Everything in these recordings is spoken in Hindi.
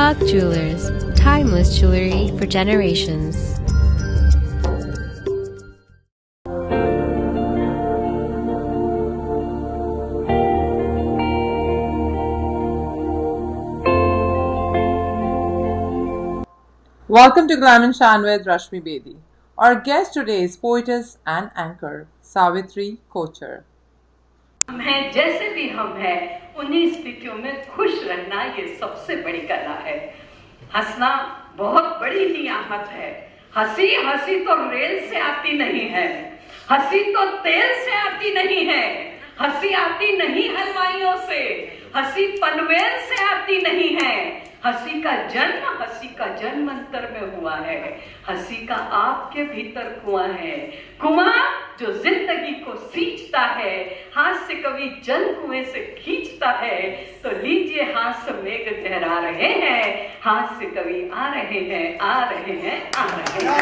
Peacock Jewelers, timeless jewelry for generations. Welcome to Glam and Shine with Rashmi Bedi. Our guest today is poetess and anchor Savitri Kochar. हम हैं जैसे भी हम हैं, उन्हीं स्थितियों में खुश रहना ये सबसे बड़ी कला है। हंसना बहुत बड़ी नियामत है। हंसी हंसी तो रेल से आती नहीं है, हंसी तो तेल से आती नहीं है, हंसी आती नहीं हलवाइयों से, हंसी पनवेल से आती नहीं है। हंसी का जन्म अंतर में हुआ है, हंसी का आपके भीतर कुआं है, कुआं जो जिंदगी को सींचता है, हाथ से कभी जल कुएं से खींचता है। तो लीजिए हाथ से मेघ गहरा रहे हैं, हाथ से कभी आ रहे हैं, आ रहे हैं, आ रहे हैं।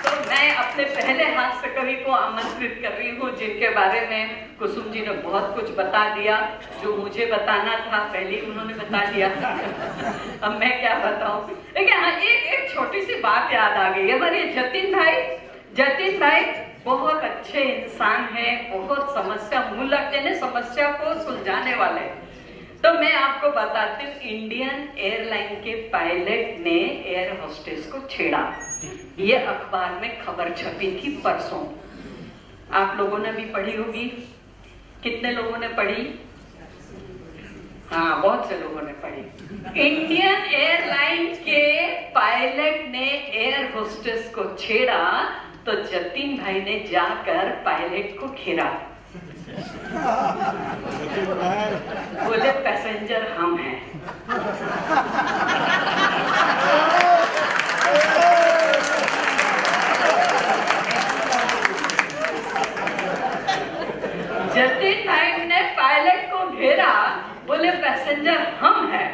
तो मैं अपने पहले हास्य कवि को आमंत्रित कर रही हूँ, जिनके बारे में कुसुम जी ने बहुत कुछ बता दिया, जो मुझे बताना था पहले उन्होंने बता दिया। अब मैं क्या बताऊं। देखिए हाँ, एक छोटी सी बात याद आ गई। हमारे जतिन भाई बहुत अच्छे इंसान है, बहुत समस्या मूलक यानी समस्या को सुलझाने वाले। तो मैं आपको बताती हूँ, इंडियन एयरलाइन के पायलट ने एयर होस्टेस को छेड़ा। ये अखबार में खबर छपी थी परसों, आप लोगों ने भी पढ़ी होगी। कितने लोगों ने पढ़ी? हाँ, बहुत से लोगों ने पढ़ी। इंडियन एयरलाइन के पायलट ने एयर होस्टेस को छेड़ा, तो जतिन भाई ने जाकर पायलट को घेरा। बोले पैसेंजर हम हैं। जतिन भाई ने पायलट को घेरा, बोले पैसेंजर हम हैं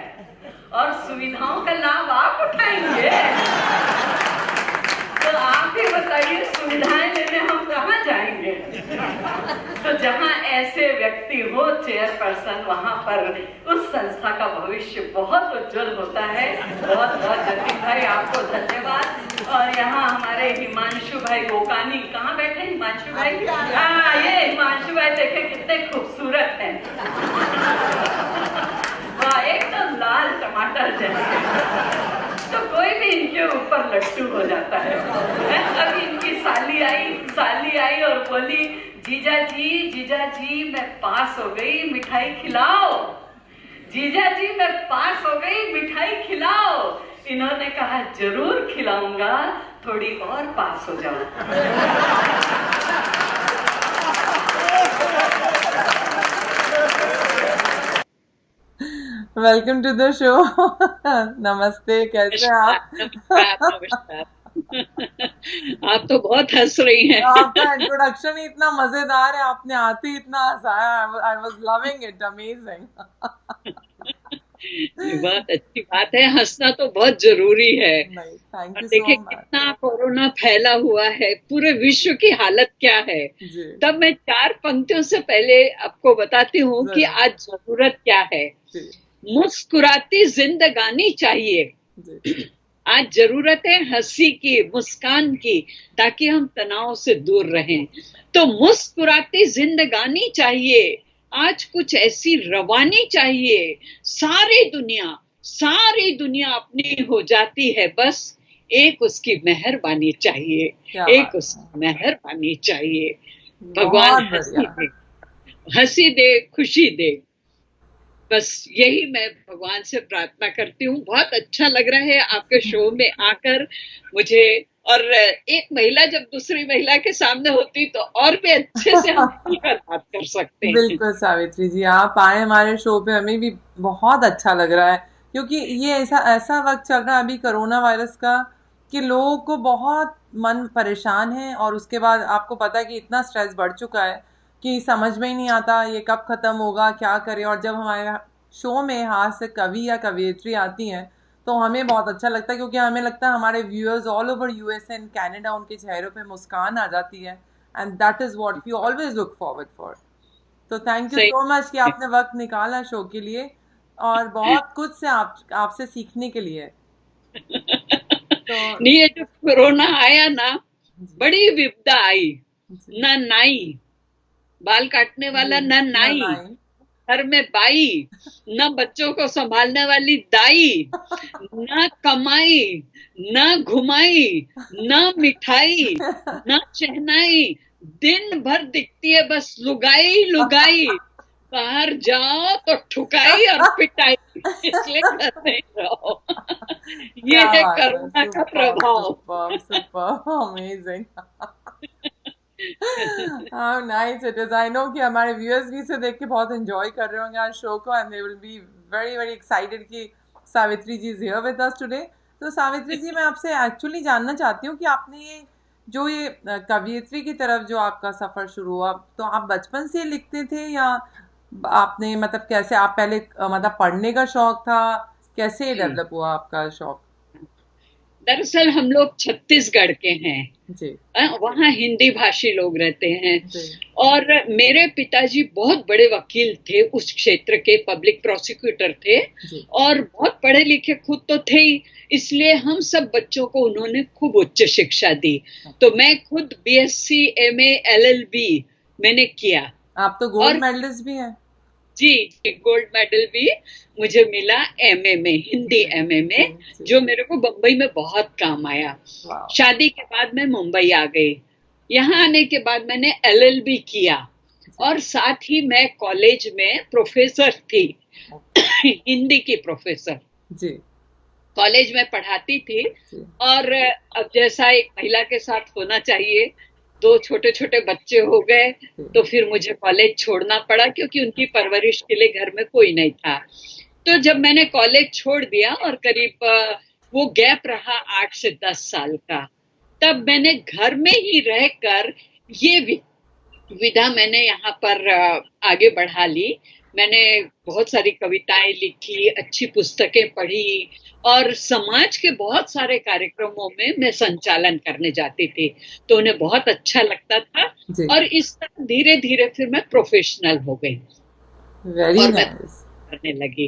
और सुविधाओं का लाभ आप उठाएंगे। तो आप ही बताइए, सुविधाएं लेने हम कहाँ जाएंगे? तो जहाँ ऐसे व्यक्ति हो चेयरपर्सन, वहां पर उस संस्था का भविष्य बहुत उज्जवल होता है। बहुत बहुत जतिन भाई आपको धन्यवाद। और यहाँ हमारे हिमांशु भाई गोकानी, कहाँ बैठे हिमांशु भाई? हाँ, ये हिमांशु भाई देखे कितने खूबसूरत हैं। वाह, एकदम लाल टमाटर जैसे। तो कोई भी इनके ऊपर लट्टू हो जाता है। अभी इनकी साली आई और बोली, जीजा जी मैं पास हो गई, मिठाई खिलाओ। जीजा जी मैं पास हो गई, मिठाई खिलाओ। इन्होंने कहा जरूर खिलाऊंगा, थोड़ी और पास हो जाओ। Welcome to the show. नमस्ते, कैसे हैं आप? नमस्कार। आप तो बहुत हंस रही हैं। आपका इंट्रोडक्शन ही इतना मजेदार है, आपने आते ही इतना हंसाया। I was loving it, amazing. बहुत अच्छी बात है, हंसना तो बहुत जरूरी है। थैंक यू देखिए सो मच। कितना कोरोना फैला हुआ है, पूरे विश्व की हालत क्या है। तब मैं 4 पंक्तियों से पहले आपको बताती हूँ कि आज जरूरत क्या है। मुस्कुराती जिंदगानी चाहिए। आज जरूरत है हंसी की, मुस्कान की, ताकि हम तनाव से दूर रहें। तो मुस्कुराती जिंदगानी चाहिए, आज कुछ ऐसी रवानी चाहिए। सारी दुनिया अपनी हो जाती है, बस एक उसकी मेहरबानी चाहिए, एक उसकी मेहरबानी चाहिए। भगवान हंसी दे, खुशी दे। बस यही मैं भगवान से प्रार्थना करती हूँ। बहुत अच्छा लग रहा है आपके शो में आकर मुझे। और एक महिला जब दूसरी महिला के सामने होती तो और भी अच्छे से हम बात कर सकते हैं। बिल्कुल सावित्री जी, आप आए हमारे शो पे, हमें भी बहुत अच्छा लग रहा है, क्योंकि ये ऐसा वक्त चल रहा है अभी कोरोना वायरस का, कि लोगों को बहुत मन परेशान है। और उसके बाद आपको पता है कि इतना स्ट्रेस बढ़ चुका है कि समझ में ही नहीं आता ये कब खत्म होगा, क्या करें। और जब हमारे शो में हाथ से कवि या कवियत्री आती हैं तो हमें बहुत अच्छा लगता है, क्योंकि हमें लगता है हमारे viewers all over US and Canada, उनके चेहरों पे मुस्कान आ जाती है, and that is what we always look forward for. तो थैंक यू सही सो मच कि आपने वक्त निकाला शो के लिए, और बहुत कुछ से आपसे सीखने के लिए। तो नहीं, ये जो कोरोना आया ना, जी बड़ी विपदा आई। जी ना नाई, बाल काटने जी, वाला, ना ना नाई, नाई। घर में बाई, न बच्चों को संभालने वाली दाई, न कमाई, न घुमाई, न मिठाई, न शहनाई, दिन भर दिखती है बस लुगाई लुगाई। बाहर जाओ तो ठुकाई और पिटाई, इसलिए घर में रहो। ये क्या है बात है, कोरोना का सुपर प्रभाव। Super super, amazing. How nice it is. I know कि हमारे व्यूअर्स भी इसे देख के बहुत एंजॉय कर रहे होंगे आज शो को, and they will be very very excited कि Savitri ji is here with us today. तो सावित्री जी, मैं आपसे एक्चुअली जानना चाहती हूँ कि आपने ये कवियत्री की तरफ जो आपका सफर शुरू हुआ, तो आप बचपन से लिखते थे, या आपने मतलब कैसे, आप पहले मतलब पढ़ने का शौक था, कैसे जी, डेवलप हुआ आपका शौक? दरअसल हम लोग छत्तीसगढ़ के हैं। जी वहाँ हिंदी भाषी लोग रहते हैं। जी और मेरे पिताजी बहुत बड़े वकील थे, उस क्षेत्र के पब्लिक प्रोसिक्यूटर थे, जी और बहुत पढ़े लिखे खुद तो थे ही, इसलिए हम सब बच्चों को उन्होंने खूब उच्च शिक्षा दी। तो मैं खुद बीएससी, एमए, एलएलबी मैंने किया। आप तो गोल्ड और मेडलिस्ट भी हैं। जी, एक गोल्ड मेडल भी मुझे मिला एमए में, हिंदी जी एमए जी में, जी। जो मेरे को बम्बई में बहुत काम आया। वाह। शादी के बाद मैं मुंबई आ गई। यहाँ आने के बाद मैंने एलएलबी किया, जी और साथ ही मैं कॉलेज में प्रोफेसर थी, ओके। हिंदी की प्रोफेसर जी कॉलेज में पढ़ाती थी। जी और अब जैसा एक महिला के साथ होना चाहिए, दो छोटे छोटे बच्चे हो गए, जी तो फिर मुझे कॉलेज छोड़ना पड़ा, क्योंकि उनकी परवरिश के लिए घर में कोई नहीं था। तो जब मैंने कॉलेज छोड़ दिया, और करीब वो गैप रहा 8 से 10 साल का, तब मैंने घर में ही रहकर ये विधा मैंने यहाँ पर आगे बढ़ा ली। मैंने बहुत सारी कविताएं लिखी, अच्छी पुस्तकें पढ़ी, और समाज के बहुत सारे कार्यक्रमों में मैं संचालन करने जाती थी, तो उन्हें बहुत अच्छा लगता था। जी। और इस तरह धीरे धीरे फिर मैं प्रोफेशनल हो गई, वेरी और मैं नाइस। करने लगी।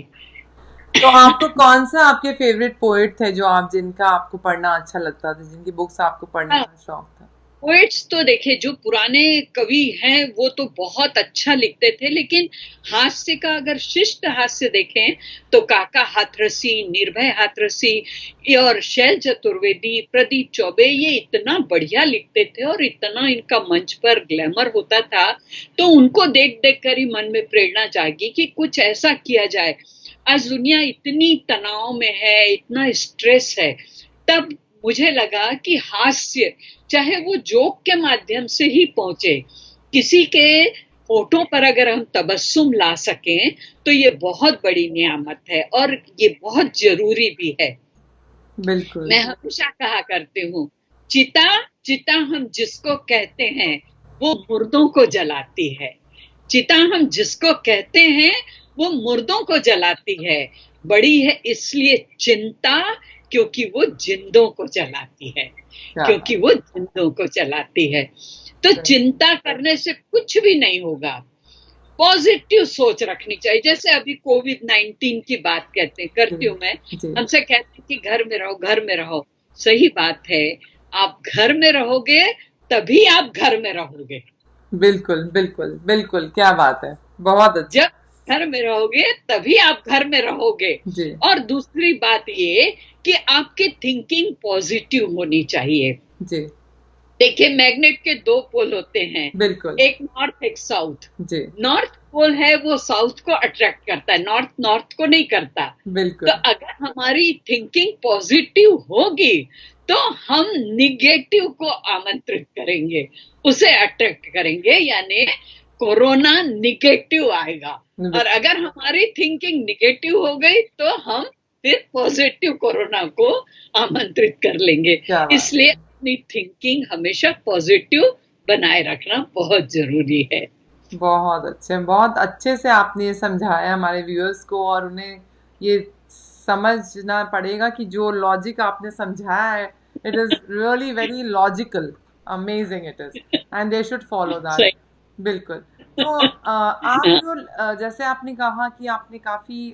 तो आपको कौन सा आपके फेवरेट पोएट थे, जो आप जिनका आपको पढ़ना अच्छा लगता था, जिनकी बुक्स आपको पढ़ने का शौक था? पोएट्स तो देखिए, जो पुराने कवि हैं वो तो बहुत अच्छा लिखते थे, लेकिन हास्य का अगर शिष्ट हास्य देखें तो काका हाथरसी, निर्भय हाथरसी और शैल चतुर्वेदी, प्रदीप चौबे, ये इतना बढ़िया लिखते थे, और इतना इनका मंच पर ग्लैमर होता था, तो उनको देख देख कर ही मन में प्रेरणा जागी कि कुछ ऐसा किया जाए। आज दुनिया इतनी तनाव में है, इतना स्ट्रेस है, तब मुझे लगा कि हास्य, चाहे वो जोक के माध्यम से ही पहुंचे, किसी के होठों पर अगर हम तबस्सुम ला सकें, तो ये बहुत बड़ी नियामत है, और ये बहुत जरूरी भी है। बिल्कुल। मैं हमेशा कहा करती हूँ, चिता चिता हम जिसको कहते हैं वो मुर्दों को जलाती है। चिता हम जिसको कहते हैं वो मुर्दों को जलाती है। बड़ी है इसलिए चिंता, क्योंकि वो जिंदों को जलाती है, क्या क्योंकि वो जिंदों को जलाती है। तो बात। चिंता करने से कुछ भी नहीं होगा, पॉजिटिव सोच रखनी चाहिए। जैसे अभी कोविड-19 की बात करती हूँ मैं, जी हमसे कहते हैं कि घर में रहो, घर में रहो। सही बात है, आप घर में रहोगे तभी आप घर में रहोगे। बिल्कुल बिल्कुल बिल्कुल, क्या बात है, बहुत अच्छा। जब घर में रहोगे तभी आप घर में रहोगे। जी और दूसरी बात ये कि आपकी थिंकिंग पॉजिटिव होनी चाहिए। जी देखिए, मैग्नेट के दो पोल होते हैं, बिल्कुल। एक नॉर्थ, एक साउथ। जी नॉर्थ पोल है वो साउथ को अट्रैक्ट करता है, नॉर्थ नॉर्थ को नहीं करता। तो बिल्कुल अगर हमारी थिंकिंग पॉजिटिव होगी, तो हम निगेटिव को आमंत्रित करेंगे, उसे अट्रैक्ट करेंगे, यानी कोरोना निगेटिव आएगा। और अगर हमारी थिंकिंग निगेटिव हो गई, तो हम फिर पॉजिटिव कोरोना को आमंत्रित कर लेंगे। क्या बात इसलिए है। अपनी थिंकिंग हमेशा पॉजिटिव बनाए रखना बहुत जरूरी है। बहुत अच्छे से आपने ये समझाया हमारे व्यूअर्स को, और उन्हें ये समझना पड़ेगा कि जो लॉजिक आपने समझाया है, it is really very logical, amazing it is, and they should follow that. सही। बिल्कुल। तो आप जो जैसे आपने कहा कि आपने काफी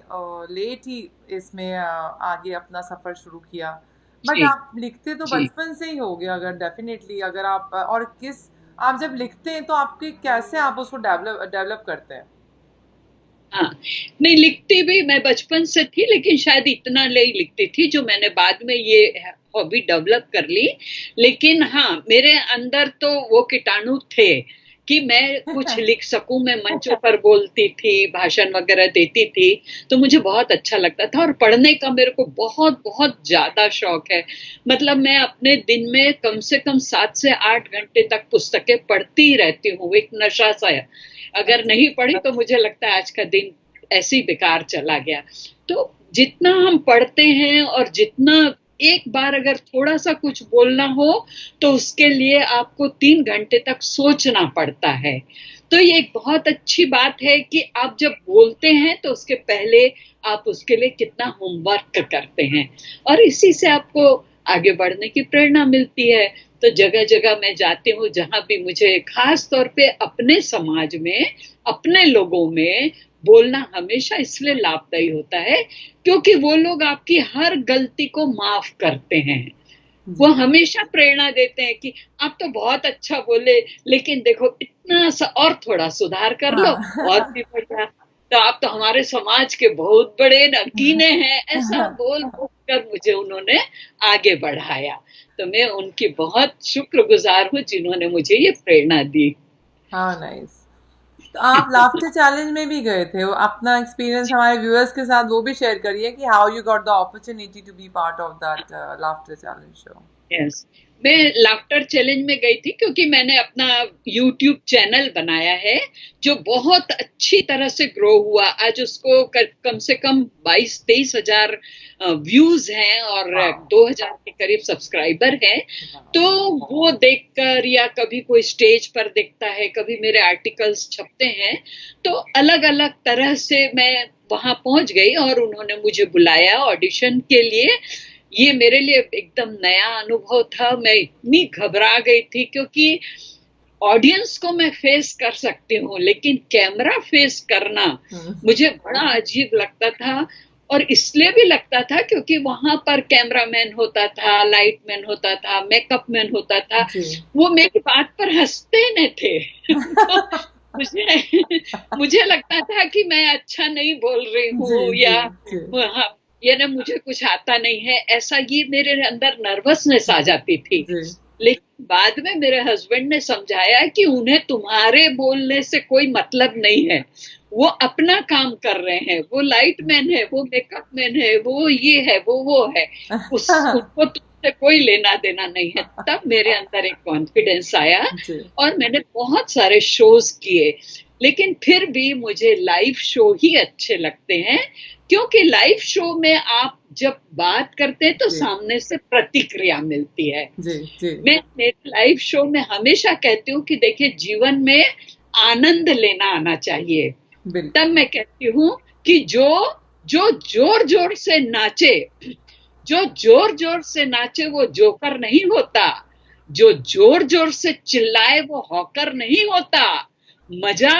लेट ही इसमें आगे अपना सफर शुरू किया, बट जी आप लिखते तो जी। बचपन से ही हो गया, अगर डेफिनेटली अगर आप और किस आप जब लिखते हैं तो आपके कैसे आप उसको डेवलप डेवलप करते हैं? हाँ, नहीं लिखती भी मैं बचपन से थी, लेकिन शायद इतना नहीं लिखती थी जो मैंने बाद में ये हॉबी डेवलप कर ली। लेकिन हाँ, मेरे अंदर तो वो कीटाणु थे कि मैं कुछ लिख सकूं। मैं मंचों पर बोलती थी, भाषण वगैरह देती थी, तो मुझे बहुत अच्छा लगता था। और पढ़ने का मेरे को बहुत बहुत ज्यादा शौक है। मतलब मैं अपने दिन में कम से कम 7 से 8 घंटे तक पुस्तकें पढ़ती ही रहती हूँ, एक नशा सा है। अगर नहीं पढ़ी तो मुझे लगता है आज का दिन ऐसे ही बेकार चला गया। तो जितना हम पढ़ते हैं और जितना एक बार अगर थोड़ा सा कुछ बोलना हो तो उसके लिए आपको 3 घंटे तक सोचना पड़ता है। तो ये एक बहुत अच्छी बात है कि आप जब बोलते हैं तो उसके पहले आप उसके लिए कितना होमवर्क करते हैं, और इसी से आपको आगे बढ़ने की प्रेरणा मिलती है। तो जगह जगह मैं जाती हूँ जहां भी मुझे, खास तौर पे अपने समाज में, अपने लोगों में बोलना हमेशा इसलिए लाभदायी होता है क्योंकि वो लोग आपकी हर गलती को माफ करते हैं। वो जी हमेशा प्रेरणा देते हैं कि आप तो बहुत अच्छा बोले, लेकिन देखो इतना सा और थोड़ा सुधार कर लो, और हाँ। भी बढ़िया। तो आप तो हमारे समाज के बहुत बड़े नगीने हैं, ऐसा बोल बोल कर मुझे उन्होंने आगे बढ़ाया। तो मैं उनकी बहुत शुक्रगुजार हूँ जिन्होंने मुझे ये प्रेरणा दी। हाँ, नाइस। तो आप लाफ्टर चैलेंज में भी गए थे, वो अपना एक्सपीरियंस हमारे व्यूअर्स के साथ वो भी शेयर करिए कि how you got the opportunity to be part of that laughter challenge show. Yes, मैं लाफ्टर चैलेंज में गई थी क्योंकि मैंने अपना यूट्यूब चैनल बनाया है जो बहुत अच्छी तरह से ग्रो हुआ। आज उसको कम से कम 22-23 हजार व्यूज हैं और वाह 2000 के करीब सब्सक्राइबर हैं। वाह। तो वो देखकर, या कभी कोई स्टेज पर देखता है, कभी मेरे आर्टिकल्स छपते हैं, तो अलग अलग तरह से मैं वहां पहुंच गई और उन्होंने मुझे बुलाया ऑडिशन के लिए। ये मेरे लिए एकदम नया अनुभव था। मैं इतनी घबरा गई थी क्योंकि ऑडियंस को मैं फेस कर सकती हूँ, लेकिन कैमरा फेस करना मुझे बड़ा अजीब लगता था। और इसलिए भी लगता था क्योंकि वहां पर कैमरामैन होता था, लाइटमैन होता था, मेकअप मैन होता था, जी वो मेरी बात पर हंसते न थे। तो मुझे मुझे लगता था कि मैं अच्छा नहीं बोल रही जी हूँ, जी या जी ये ना मुझे कुछ आता नहीं है, ऐसा ये मेरे अंदर नर्वसनेस आ जाती थी। जी लेकिन बाद में मेरे हस्बैंड ने समझाया कि उन्हें तुम्हारे बोलने से कोई मतलब नहीं है, वो अपना काम कर रहे हैं, वो लाइट मैन है, वो मेकअप मैन है, वो ये है, वो है, उनको तुमसे कोई लेना देना नहीं है। तब मेरे अंदर एक कॉन्फिडेंस आया जी और मैंने बहुत सारे शोज किए। लेकिन फिर भी मुझे लाइव शो ही अच्छे लगते हैं क्योंकि लाइव शो में आप जब बात करते हैं तो जी सामने से प्रतिक्रिया मिलती है। जी जी मैं मेरे लाइव शो में हमेशा कहती हूँ कि देखिए, जीवन में आनंद लेना आना चाहिए। तब बिल्कुल मैं कहती हूँ कि जो जो जोर जोर से नाचे, जो जोर जोर से नाचे वो जोकर नहीं होता, जो जोर जोर से चिल्लाए वो हॉकर नहीं होता। मजा,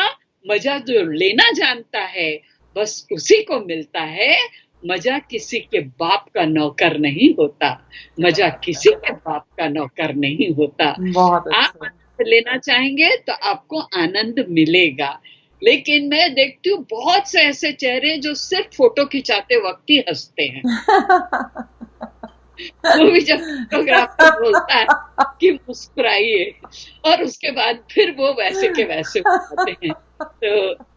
मजा जो लेना जानता है बस उसी को मिलता है। मजा किसी के बाप का नौकर नहीं होता, क्या मजा बात किसी है, के बाप का नौकर नहीं होता। बहुत आप अच्छा। आनंद लेना चाहेंगे तो आपको आनंद मिलेगा। लेकिन मैं देखती हूँ बहुत से ऐसे चेहरे जो सिर्फ फोटो खिंचाते वक्त ही हंसते हैं। वो भी जब फोटोग्राफर बोलता है कि मुस्कुराइए, और उसके बाद फिर वो वैसे के वैसे हो जाते हैं। तो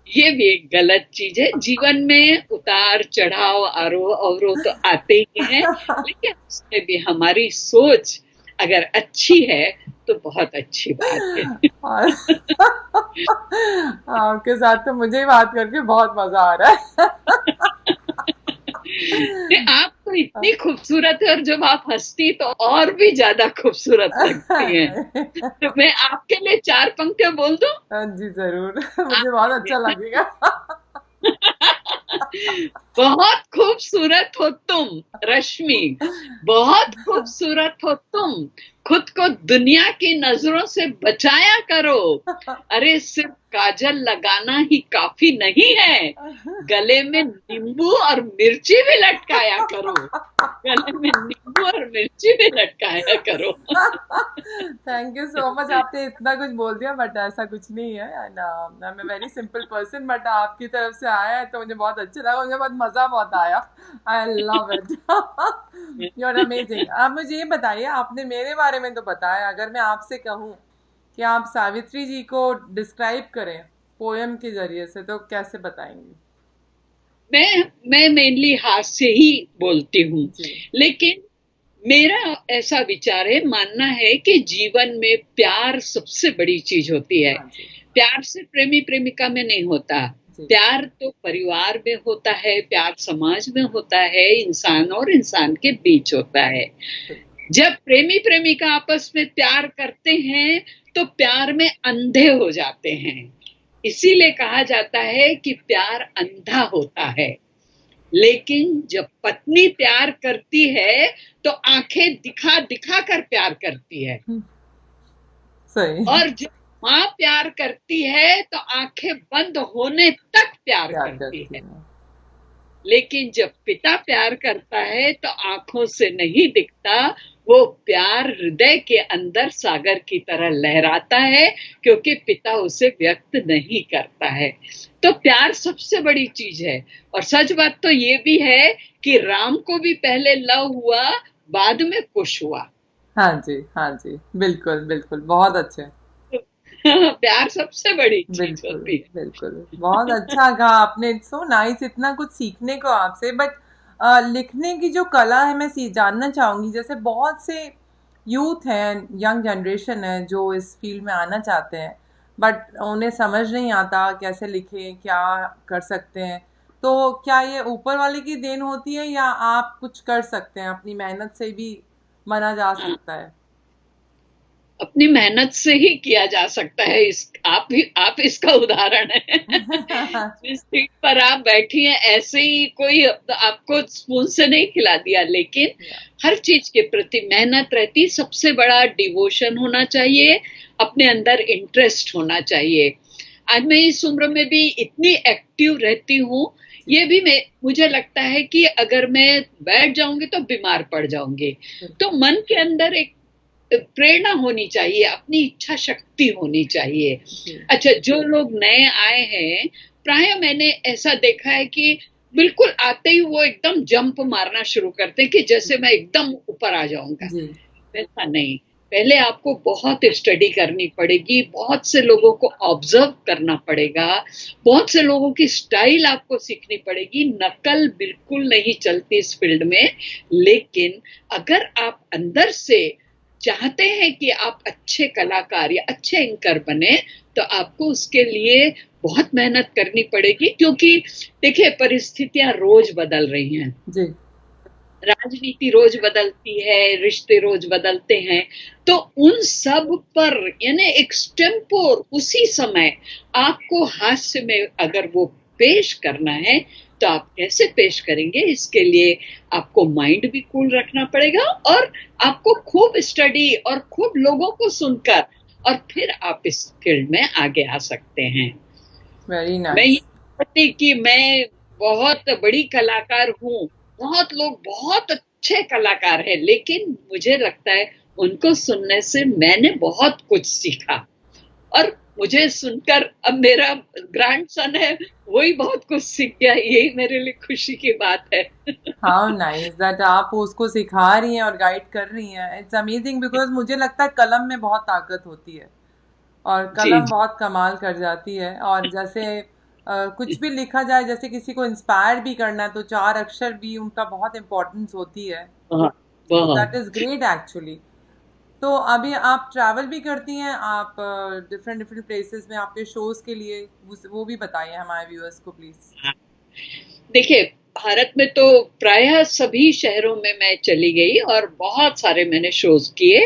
ये भी एक गलत चीज है। जीवन में उतार चढ़ाव, आरोह अवरोह तो आते ही हैं, लेकिन उसमें भी हमारी सोच अगर अच्छी है तो बहुत अच्छी बात है। और आपके साथ तो मुझे ही बात करके बहुत मजा आ रहा है। नहीं, आप तो इतनी खूबसूरत है और जब आप हंसती तो और भी ज्यादा खूबसूरत लगती हैं। तो मैं आपके लिए 4 पंक्तियां बोल दूं? हाँ जी जरूर, मुझे बहुत आप अच्छा लगेगा। बहुत खूबसूरत हो तुम रश्मि, बहुत खूबसूरत हो तुम, खुद को दुनिया की नजरों से बचाया करो। अरे सिर्फ काजल लगाना ही काफी नहीं है, गले में नींबू और मिर्ची भी लटकाया करो, गले में नींबू और मिर्ची भी लटकाया करो। थैंक यू सो मच, आपने इतना कुछ बोल दिया, बट ऐसा कुछ नहीं है। And I am a very simple person, but आपकी तरफ से आया है तो मुझे बहुत अच्छा लगा, मुझे बहुत मजा बहुत आया। I love it. You are amazing. आप मुझे ये बताइए, आपने मेरे बारे में तो बताया, अगर मैं आपसे कहूँ कि आप सावित्री जी को डिस्क्राइब करें पोयम के जरिए से, तो कैसे बताएंगे? मैं मेनली हास्य ही बोलती हूँ, जी लेकिन मेरा ऐसा विचार है, मानना है कि जीवन में प्यार सबसे बड़ी चीज होती है। हाँ जी प्यार सिर्फ प्रेमी प्रेमिका में नहीं होता, जी प्यार तो परिवार में होता है, प्यार समाज में होता है, इंसान और इंसान के बीच होता है। जब प्रेमी प्रेमिका आपस में प्यार करते हैं तो प्यार में अंधे हो जाते हैं। इसीलिए कहा जाता है कि प्यार अंधा होता है। लेकिन जब पत्नी प्यार करती है तो आंखें दिखा दिखा कर प्यार करती है, सही और जब माँ प्यार करती है तो आंखें बंद होने तक प्यार प्यार करती करती है। है। लेकिन जब पिता प्यार करता है तो आंखों से नहीं दिखता, वो प्यार हृदय के अंदर सागर की तरह लहराता है, क्योंकि पिता उसे व्यक्त नहीं करता है। तो प्यार सबसे बड़ी चीज है। और सच बात तो ये भी है कि राम को भी पहले लव हुआ, बाद में कुश हुआ। हाँ जी, बिल्कुल बिल्कुल, बहुत अच्छे। प्यार सबसे बड़ी चीज बिल्कुल होती बिल्कुल, बहुत अच्छा कहा आपने। सो नाइस, इतना कुछ सीखने को आपसे। बट लिखने की जो कला है, मैं जानना चाहूंगी। जैसे बहुत से यूथ हैं, यंग जनरेशन है, जो इस फील्ड में आना चाहते हैं, बट उन्हें समझ नहीं आता कैसे लिखें, क्या कर सकते हैं। तो क्या ये ऊपर वाले की देन होती है, या आप कुछ कर सकते हैं, अपनी मेहनत से भी बना जा है। सकता है? अपनी मेहनत से ही किया जा सकता है। आप इसका उदाहरण है। जिस सीट पर आप बैठी हैं, ऐसे ही कोई आपको स्पून से नहीं खिला दिया, लेकिन या हर चीज के प्रति मेहनत रहती। सबसे बड़ा डिवोशन होना चाहिए, अपने अंदर इंटरेस्ट होना चाहिए। आज मैं इस उम्र में भी इतनी एक्टिव रहती हूँ, ये भी मुझे लगता है कि अगर मैं बैठ जाऊंगी तो बीमार पड़ जाऊंगी। तो मन के अंदर एक प्रेरणा होनी चाहिए, अपनी इच्छा शक्ति होनी चाहिए। जी अच्छा, जो लोग नए आए हैं, प्राय मैंने ऐसा देखा है कि बिल्कुल आते ही वो एकदम जंप मारना शुरू करते हैं कि जैसे मैं एकदम ऊपर आ जाऊंगा। जी वैसा नहीं, पहले आपको बहुत स्टडी करनी पड़ेगी, बहुत से लोगों को ऑब्जर्व करना पड़ेगा, बहुत से लोगों की स्टाइल आपको सीखनी पड़ेगी। नकल बिल्कुल नहीं चलती इस फील्ड में। लेकिन अगर आप अंदर से चाहते हैं कि आप अच्छे कलाकार या अच्छे एंकर बने, तो आपको उसके लिए बहुत मेहनत करनी पड़ेगी। क्योंकि देखिए, परिस्थितियां रोज बदल रही हैं, जी राजनीति रोज बदलती है, रिश्ते रोज बदलते हैं। तो उन सब पर यानी एक्सटेम्पोर उसी समय आपको हास्य में अगर वो पेश करना है, तो आप कैसे पेश करेंगे, इसके लिए आपको माइंड भी कूल रखना पड़ेगा, और आपको खूब स्टडी और खूब लोगों को सुनकर, और फिर आप इस फील्ड में आगे आ सकते हैं। वेरी मैं ये नाइस। कहती कि मैं बहुत बड़ी कलाकार हूँ, बहुत लोग बहुत अच्छे कलाकार हैं, लेकिन मुझे लगता है उनको सुनने से मैंने बहुत कुछ सीखा, और मुझे सुनकर अब मेरा ग्रैंडसन है, वही बहुत कुछ सीख गया। यही मेरे लिए खुशी की बात है। हाउ नाइस दैट आप उसको सिखा रही हैं और गाइड कर रही हैं। इट्स अमेजिंग, बिकॉज मुझे लगता है कलम में बहुत ताकत होती है, और जी कलम जी बहुत कमाल कर जाती है। और जैसे कुछ भी लिखा जाए, जैसे किसी को इंस्पायर भी करना है, तो चार अक्षर भी उनका बहुत इम्पोर्टेंस होती है। बहुत तो बहुत। That is great actually. तो अभी आप ट्रैवल भी करती हैं, आप डिफरेंट डिफरेंट प्लेसेस में आपके शोज के लिए, वो भी बताइए हमारे व्यूअर्स को प्लीज। देखिए, भारत में तो प्रायः सभी शहरों में मैं चली गई और बहुत सारे मैंने शोज किए।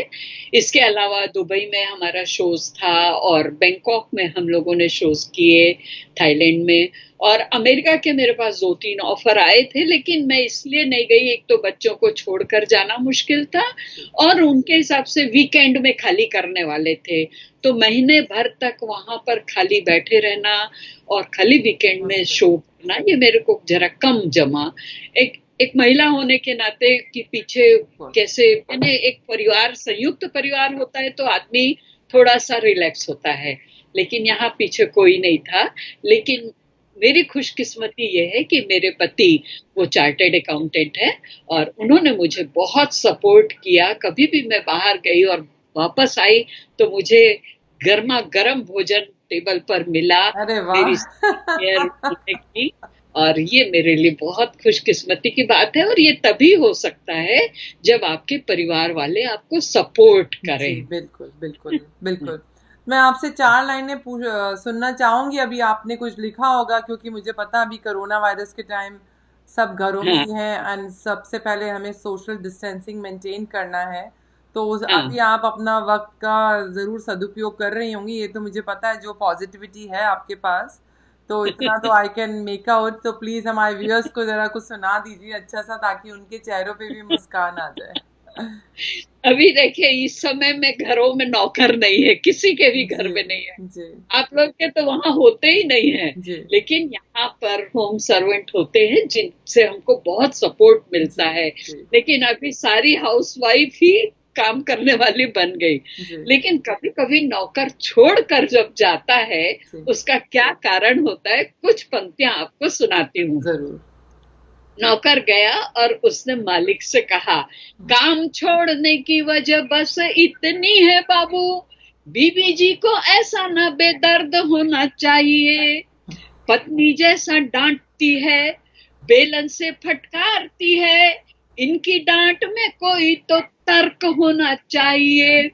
इसके अलावा दुबई में हमारा शोज था, और बैंकॉक में हम लोगों ने शोज किए, थाईलैंड में। और अमेरिका के मेरे पास 2-3 ऑफर आए थे, लेकिन मैं इसलिए नहीं गई, एक तो बच्चों को छोड़कर जाना मुश्किल था और उनके हिसाब से वीकेंड में खाली करने वाले थे, तो महीने भर तक वहां पर खाली बैठे रहना और खाली वीकेंड में शो करना, ये मेरे को जरा कम जमा। एक महिला होने के नाते कि पीछे कैसे, मैंने एक परिवार, संयुक्त परिवार होता है तो आदमी थोड़ा सा रिलैक्स होता है, लेकिन यहाँ पीछे कोई नहीं था। लेकिन मेरी खुशकिस्मती ये है कि मेरे पति वो चार्टर्ड अकाउंटेंट है और उन्होंने मुझे बहुत सपोर्ट किया। कभी भी मैं बाहर गई और वापस आई तो मुझे गर्मा गर्म भोजन टेबल पर मिला मेरी केयर करने की, और ये मेरे लिए बहुत खुशकिस्मती की बात है। और ये तभी हो सकता है जब आपके परिवार वाले आपको सपोर्ट करें। बिल्कुल बिल्कुल बिल्कुल। मैं आपसे 4 लाइनें सुनना चाहूंगी। अभी आपने कुछ लिखा होगा, क्योंकि मुझे पता अभी कोरोना वायरस के टाइम सब घरों में ही हैं एंड सबसे पहले हमें सोशल डिस्टेंसिंग मेंटेन करना है, तो अभी आप अपना वक्त का जरूर सदुपयोग कर रही होंगी, ये तो मुझे पता है, जो पॉजिटिविटी है आपके पास, तो इतना तो आई कैन मेक आउट। तो प्लीज हमारे व्यूअर्स को जरा कुछ सुना दीजिए अच्छा सा, ताकि उनके चेहरों पे भी मुस्कान आ जाए। अभी देखिए, इस समय में घरों में नौकर नहीं है, किसी के भी घर में नहीं है, आप लोग के तो वहां होते ही नहीं है, लेकिन यहाँ पर होम सर्वेंट होते हैं जिनसे हमको बहुत सपोर्ट मिलता है। लेकिन अभी सारी हाउसवाइफ ही काम करने वाली बन गई, लेकिन कभी कभी नौकर छोड़कर जब जाता है उसका क्या कारण होता है, कुछ पंक्तियां आपको सुनाती हूँ। जरूर। नौकर गया और उसने मालिक से कहा, काम छोड़ने की वजह बस इतनी है बाबू, बीबी जी को ऐसा न बेदर्द होना चाहिए, पत्नी जैसा डांटती है, बेलन से फटकारती है, इनकी डांट में कोई तो तर्क होना चाहिए।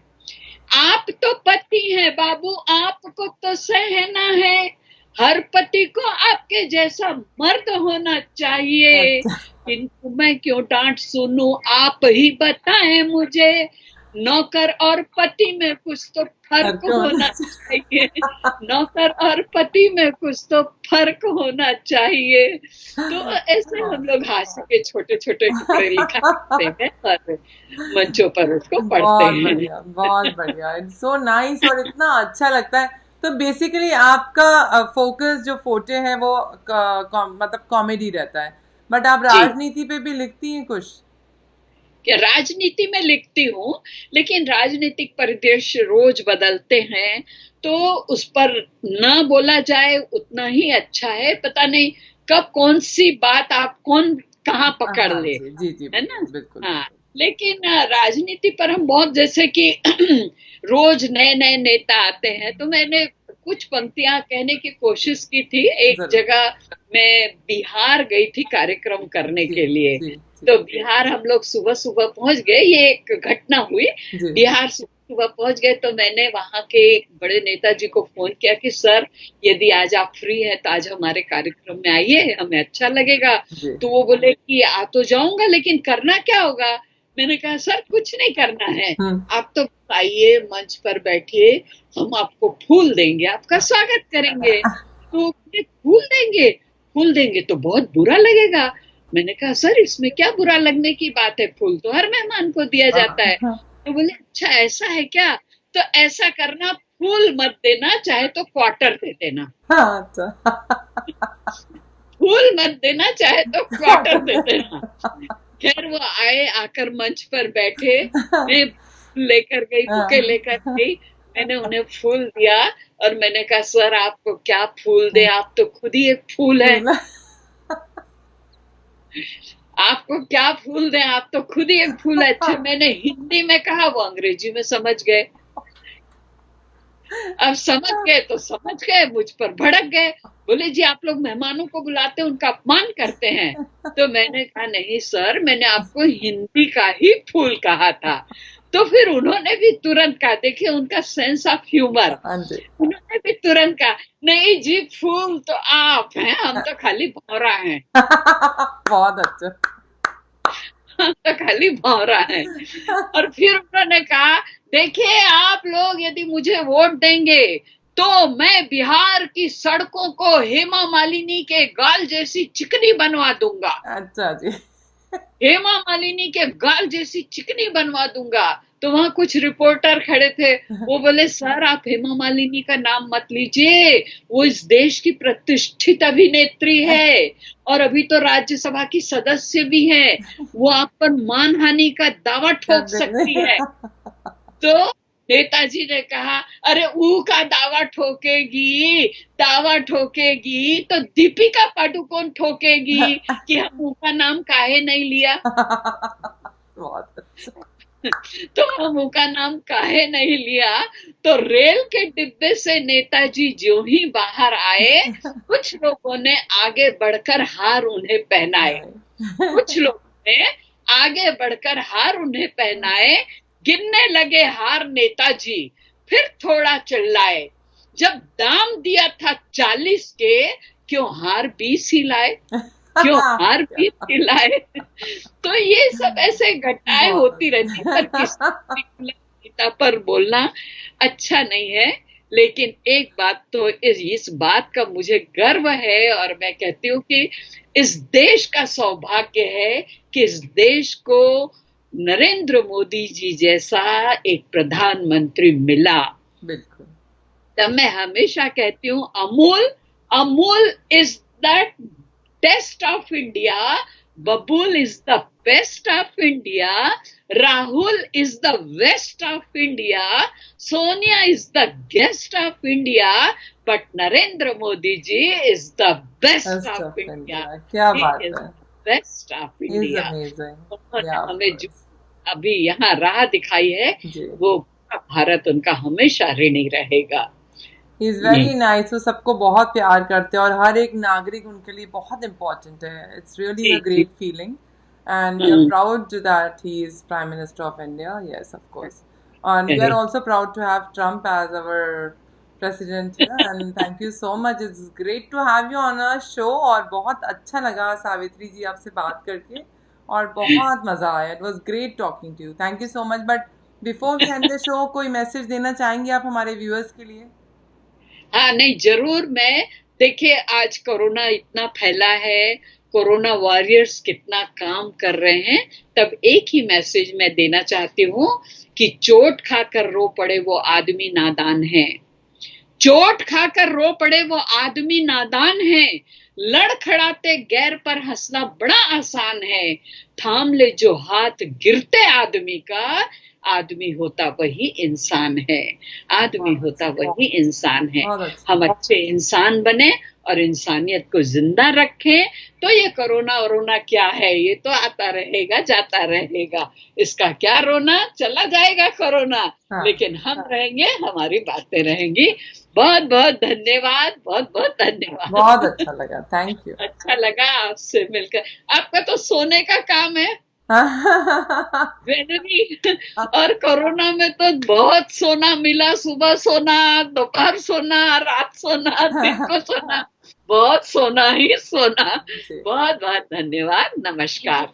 आप तो पति हैं बाबू, आपको तो सहना है, हर पति को आपके जैसा मर्द होना चाहिए, किंतु मैं क्यों डांट सुनूं, आप ही बताएं मुझे, नौकर और पति में कुछ तो फर्क होना चाहिए, नौकर और पति में कुछ तो फर्क होना चाहिए। तो ऐसे हम लोग हास्य के छोटे छोटे टुकड़े लिखा करते हैं और मंचों पर उसको पढ़ते हैं। बहुत बढ़िया, इट्स सो नाइस और इतना अच्छा लगता है। तो बेसिकली आपका फोकस जो फोटे है वो मतलब कॉमेडी रहता है, बट आप राजनीति पे भी लिखती हैं कुछ? राजनीति में लिखती हूँ, लेकिन राजनीतिक परिदृश्य रोज बदलते हैं, तो उस पर ना बोला जाए उतना ही अच्छा है। पता नहीं कब कौन सी बात आप कौन कहाँ पकड़ ले, है ना। बिल्कुल। हाँ, लेकिन राजनीति पर हम बहुत, जैसे कि रोज नए नए नेता आते हैं, तो मैंने कुछ पंक्तियां कहने की कोशिश की थी। एक जगह मैं बिहार गई थी कार्यक्रम करने के लिए, तो बिहार हम लोग सुबह सुबह पहुंच गए, ये एक घटना हुई। बिहार सुबह पहुंच गए तो मैंने वहां के एक बड़े नेताजी को फोन किया कि सर, यदि आज आप फ्री हैं तो आज हमारे कार्यक्रम में आइए, हमें अच्छा लगेगा। तो वो बोले कि आ तो जाऊंगा, लेकिन करना क्या होगा। मैंने कहा सर कुछ नहीं करना है, आप तो आइए, मंच पर बैठिए, हम आपको फूल देंगे, आपका स्वागत करेंगे। तो फूल देंगे तो बहुत बुरा लगेगा। मैंने कहा सर इसमें क्या बुरा लगने की बात है, फूल तो हर मेहमान को दिया जाता है। तो बोले अच्छा ऐसा है क्या, तो ऐसा करना, फूल मत देना, चाहे तो क्वार्टर दे देना। फूल मत देना, चाहे तो क्वार्टर दे देना। खैर वो आए, आकर मंच पर बैठे, मैं लेकर गई, बुके लेकर गई, मैंने उन्हें फूल दिया और मैंने कहा सर आपको क्या फूल दे, आप तो खुद ही एक फूल है, आपको क्या फूल दें, आप तो खुद ही एक फूल है। अच्छा, मैंने हिंदी में कहा, वो अंग्रेजी में समझ गए। अब समझ गए तो समझ गए, मुझ पर भड़क गए, बोले जी आप लोग मेहमानों को बुलाते हैं, उनका अपमान करते हैं। तो मैंने कहा नहीं सर, मैंने आपको हिंदी का ही फूल कहा था। तो फिर उन्होंने भी तुरंत कहा, देखिए उनका सेंस ऑफ ह्यूमर, उन्होंने भी तुरंत कहा नहीं जी, फूल तो आप हैं, हम तो खाली भौरा हैं। बहुत अच्छा, हम तो खाली भौरा हैं। और फिर उन्होंने कहा देखिए आप लोग यदि मुझे वोट देंगे तो मैं बिहार की सड़कों को हेमा मालिनी के गाल जैसी चिकनी बनवा दूंगा। अच्छा जी। हेमा मालिनी के गाल जैसी चिकनी बनवा दूंगा। तो वहां कुछ रिपोर्टर खड़े थे, वो बोले सर आप हेमा मालिनी का नाम मत लीजिए, वो इस देश की प्रतिष्ठित अभिनेत्री है और अभी तो राज्यसभा की सदस्य भी है, वो आप पर मानहानि का दावा ठोक सकती है। तो नेताजी ने कहा अरे ऊ का दावा ठोकेगी तो दीपिका पादुकोण ठोकेगी कि हम ऊ का नाम काहे नहीं लिया। बहुत अच्छा। तो हम ऊ का नाम काहे नहीं लिया। तो रेल के डिब्बे से नेताजी जो ही बाहर आए, कुछ लोगों ने आगे बढ़कर हार उन्हें पहनाए, गिनने लगे हार नेताजी, फिर थोड़ा चिल्लाए, जब दाम दिया था 40 के क्यों हार 20 ही लाए, तो ये सब ऐसे घटनाएं होती रहती, पर किसी नेता पर बोलना अच्छा नहीं है। लेकिन एक बात तो इस बात का मुझे गर्व है और मैं कहती हूँ कि इस देश का सौभाग्य है कि इस देश को नरेंद्र मोदी जी जैसा एक प्रधानमंत्री मिला। बिल्कुल। तब मैं हमेशा कहती हूँ Amul is the taste of India, Babool is the best of India, Rahul is the west of India, Sonia is the guest of India, but Narendra Modi ji is the best of India. क्या बात है, बेस्ट ऑफ इंडिया। हमें जो अभी यहाँ राह दिखाई है वो भारत उनका हमेशा ऋणी रहेगा। He is very nice, वो सबको बहुत प्यार करते हैं और हर एक नागरिक उनके लिए बहुत इम्पोर्टेंट है। It's really a great feeling and we are proud that he is Prime Minister of India. Yes, of course. And we are also proud to have Trump as our president here and thank you so much. It's great to have you on our show और बहुत अच्छा लगा सावित्री जी आपसे बात करके और बहुत मजा आया। It was great talking to you. Thank you so much. But before we end the show, कोई मैसेज देना चाहेंगे आप हमारे व्यूअर्स के लिए? हाँ नहीं, जरूर। मैं देखिए आज कोरोना इतना फैला है, कोरोना वॉरियर्स कितना काम कर रहे हैं, तब एक ही मैसेज मैं देना चाहती हूँ कि चोट खाकर रो पड़े वो आदमी नादान है, चोट खाकर रो पड़े वो आदमी नादान है, लड़खड़ाते गैर पर हंसना बड़ा आसान है, थाम ले जो हाथ गिरते आदमी का, आदमी होता वही इंसान है, आदमी होता वही इंसान है। हम अच्छे इंसान बने और इंसानियत को जिंदा रखें, तो ये कोरोना वरोना क्या है, ये तो आता रहेगा जाता रहेगा, इसका क्या रोना, चला जाएगा कोरोना। लेकिन हम रहेंगे, हमारी बातें रहेंगी। बहुत बहुत धन्यवाद, बहुत बहुत धन्यवाद। बहुत अच्छा लगा, थैंक यू। अच्छा लगा आपसे मिलकर। आपका तो सोने का काम है और कोरोना में तो बहुत सोना मिला, सुबह सोना, दोपहर सोना, रात सोना, दिन को सोना, बहुत सोना ही सोना। बहुत बहुत धन्यवाद, नमस्कार।